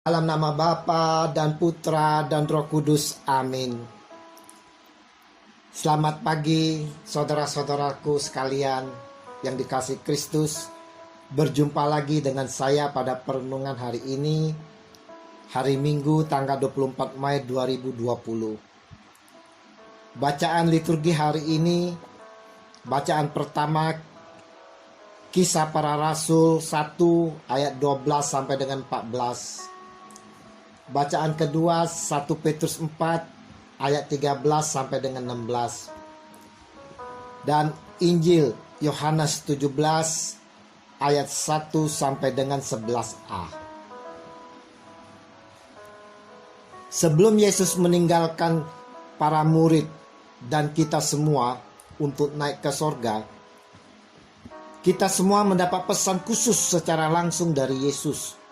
Dalam nama Bapa dan Putra dan Roh Kudus. Amin. Selamat pagi saudara-saudaraku sekalian yang dikasihi Kristus. Berjumpa lagi dengan saya pada perenungan hari ini, hari Minggu tanggal 24 Mei 2020. Bacaan liturgi hari ini, bacaan pertama Kisah Para Rasul 1 ayat 12 sampai dengan 14. Bacaan kedua 1 Petrus 4 ayat 13 sampai dengan 16. Dan Injil Yohanes 17 ayat 1 sampai dengan 11a. Sebelum Yesus meninggalkan para murid dan kita semua untuk naik ke sorga, kita semua mendapat pesan khusus secara langsung dari Yesus.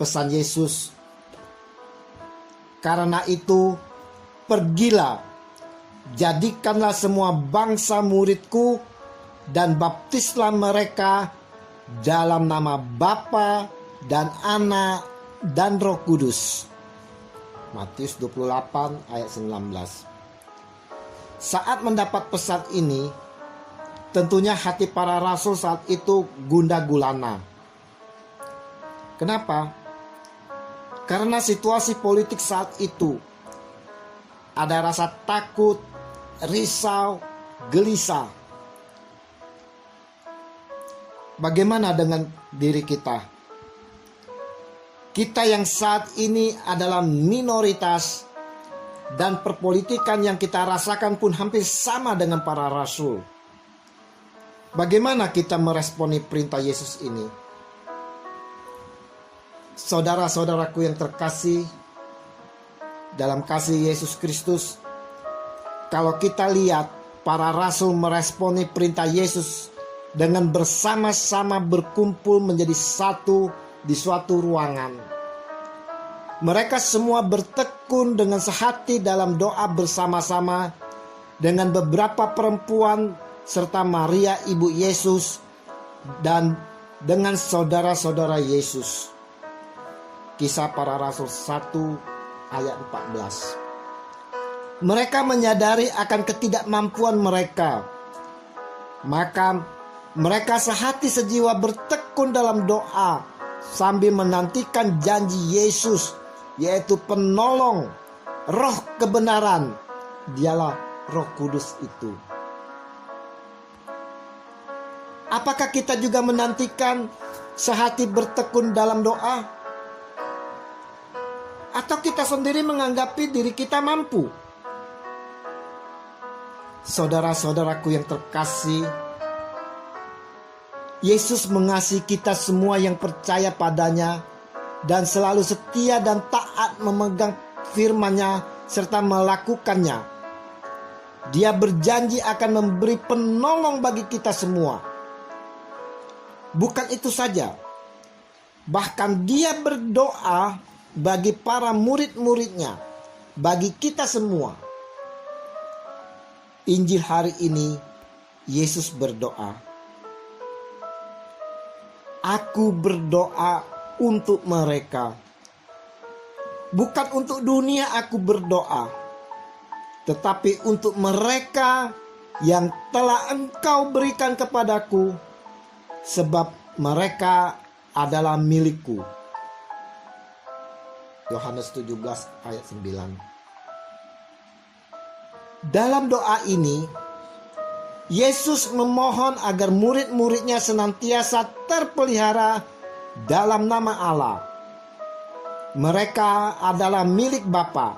Pesan Yesus, karena itu pergilah, jadikanlah semua bangsa muridku dan baptislah mereka dalam nama Bapa dan Anak dan Roh Kudus. Matius 28 ayat 19. Saat mendapat pesan ini, tentunya hati para rasul saat itu gundah gulana. Kenapa? Karena situasi politik saat itu ada rasa takut, risau, gelisah. Bagaimana dengan diri kita? Kita yang saat ini adalah minoritas dan perpolitikan yang kita rasakan pun hampir sama dengan para rasul. Bagaimana kita meresponi perintah Yesus ini? Saudara-saudaraku yang terkasih dalam kasih Yesus Kristus, kalau kita lihat para rasul meresponi perintah Yesus dengan bersama-sama berkumpul menjadi satu di suatu ruangan. Mereka semua bertekun dengan sehati dalam doa bersama-sama dengan beberapa perempuan serta Maria ibu Yesus dan dengan saudara-saudara Yesus. Kisah Para Rasul 1 ayat 14. Mereka menyadari akan ketidakmampuan mereka. Maka mereka sehati sejiwa bertekun dalam doa sambil menantikan janji Yesus, yaitu penolong, roh kebenaran. Dialah Roh Kudus itu. Apakah kita juga menantikan sehati bertekun dalam doa? Atau kita sendiri menganggapi diri kita mampu? Saudara-saudaraku yang terkasih, Yesus mengasihi kita semua yang percaya padanya dan selalu setia dan taat memegang firman-Nya serta melakukannya. Dia berjanji akan memberi penolong bagi kita semua. Bukan itu saja, bahkan dia berdoa bagi para murid-muridnya, bagi kita semua. Injil hari ini, Yesus berdoa, "Aku berdoa untuk mereka. Bukan untuk dunia aku berdoa, tetapi untuk mereka yang telah Engkau berikan kepadaku, sebab mereka adalah milikku." Yohanes 17 ayat 9. Dalam doa ini, Yesus memohon agar murid-muridnya senantiasa terpelihara dalam nama Allah. Mereka adalah milik Bapa.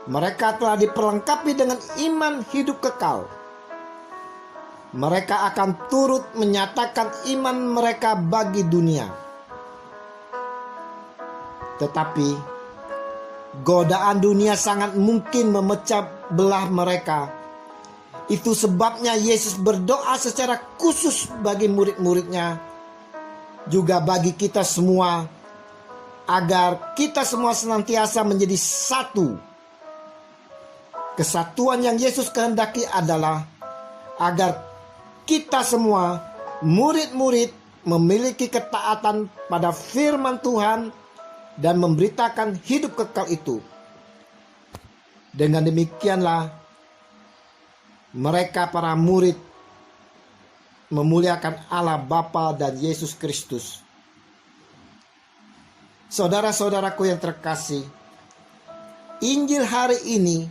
Mereka telah diperlengkapi dengan iman hidup kekal. Mereka akan turut menyatakan iman mereka bagi dunia. Tetapi godaan dunia sangat mungkin memecah belah mereka. Itu sebabnya Yesus berdoa secara khusus bagi murid-muridnya, juga bagi kita semua, agar kita semua senantiasa menjadi satu. Kesatuan yang Yesus kehendaki adalah agar kita semua, murid-murid memiliki ketaatan pada firman Tuhan dan memberitakan hidup kekal itu. Dengan demikianlah mereka para murid memuliakan Allah Bapa dan Yesus Kristus. Saudara-saudaraku yang terkasih, Injil hari ini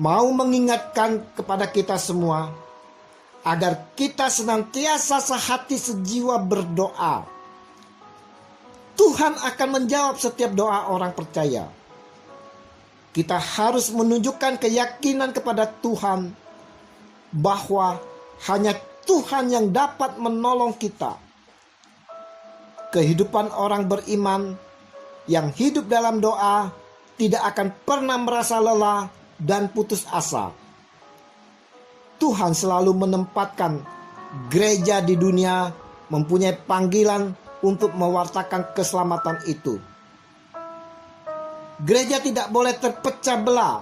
mau mengingatkan kepada kita semua agar kita senantiasa sehati sejiwa berdoa. Tuhan akan menjawab setiap doa orang percaya. Kita harus menunjukkan keyakinan kepada Tuhan bahwa hanya Tuhan yang dapat menolong kita. Kehidupan orang beriman yang hidup dalam doa tidak akan pernah merasa lelah dan putus asa. Tuhan selalu menempatkan gereja di dunia mempunyai panggilan untuk mewartakan keselamatan itu. Gereja tidak boleh terpecah belah,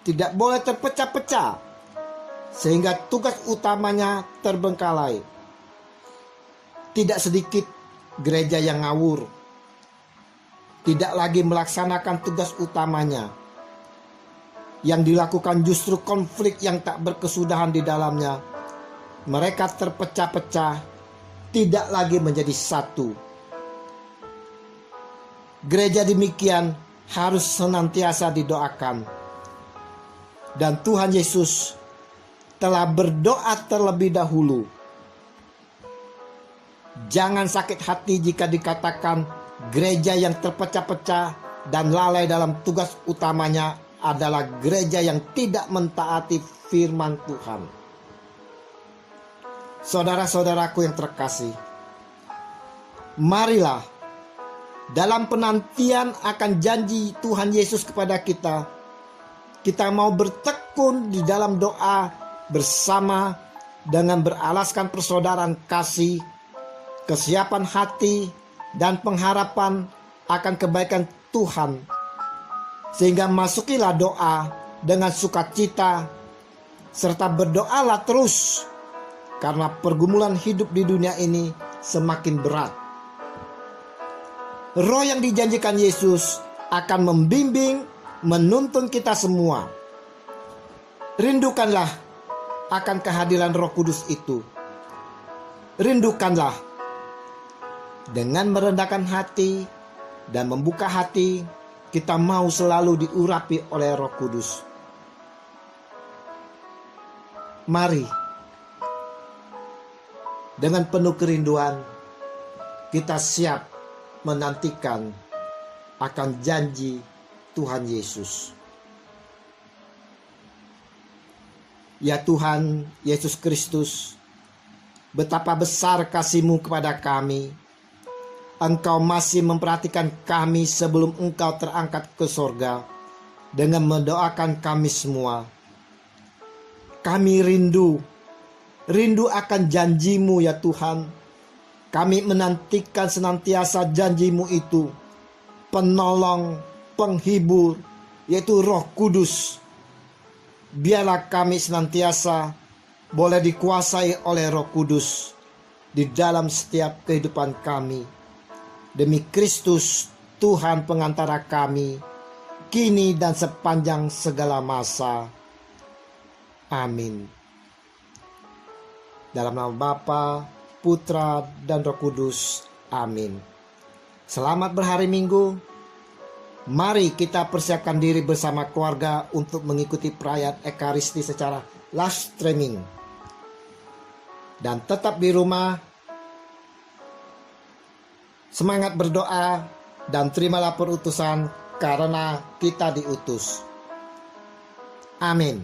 tidak boleh terpecah-pecah, sehingga tugas utamanya terbengkalai. Tidak sedikit gereja yang ngawur, tidak lagi melaksanakan tugas utamanya. Yang dilakukan justru konflik yang tak berkesudahan di dalamnya. Mereka terpecah-pecah, tidak lagi menjadi satu. Gereja demikian harus senantiasa didoakan. Dan Tuhan Yesus telah berdoa terlebih dahulu. Jangan sakit hati jika dikatakan gereja yang terpecah-pecah dan lalai dalam tugas utamanya adalah gereja yang tidak mentaati firman Tuhan. Saudara-saudaraku yang terkasih, marilah dalam penantian akan janji Tuhan Yesus kepada kita, kita mau bertekun di dalam doa bersama dengan beralaskan persaudaraan kasih, kesiapan hati, dan pengharapan akan kebaikan Tuhan. Sehingga masukilah doa dengan sukacita, serta berdoalah terus, karena pergumulan hidup di dunia ini semakin berat. Roh yang dijanjikan Yesus akan membimbing, menuntun kita semua. Rindukanlah akan kehadiran Roh Kudus itu. Rindukanlah dengan merendahkan hati dan membuka hati, kita mau selalu diurapi oleh Roh Kudus. Mari, dengan penuh kerinduan, kita siap menantikan akan janji Tuhan Yesus. Ya Tuhan Yesus Kristus, betapa besar kasih-Mu kepada kami. Engkau masih memperhatikan kami sebelum Engkau terangkat ke sorga dengan mendoakan kami semua. Kami rindu akan janji-Mu ya Tuhan. Kami menantikan senantiasa janji-Mu itu, penolong, penghibur, yaitu Roh Kudus. Biarlah kami senantiasa boleh dikuasai oleh Roh Kudus di dalam setiap kehidupan kami. Demi Kristus, Tuhan pengantara kami, kini dan sepanjang segala masa. Amin. Dalam nama Bapa, Putra, dan Roh Kudus. Amin. Selamat berhari Minggu. Mari kita persiapkan diri bersama keluarga untuk mengikuti perayaan Ekaristi secara live streaming. Dan tetap di rumah. Semangat berdoa dan terimalah perutusan karena kita diutus. Amin.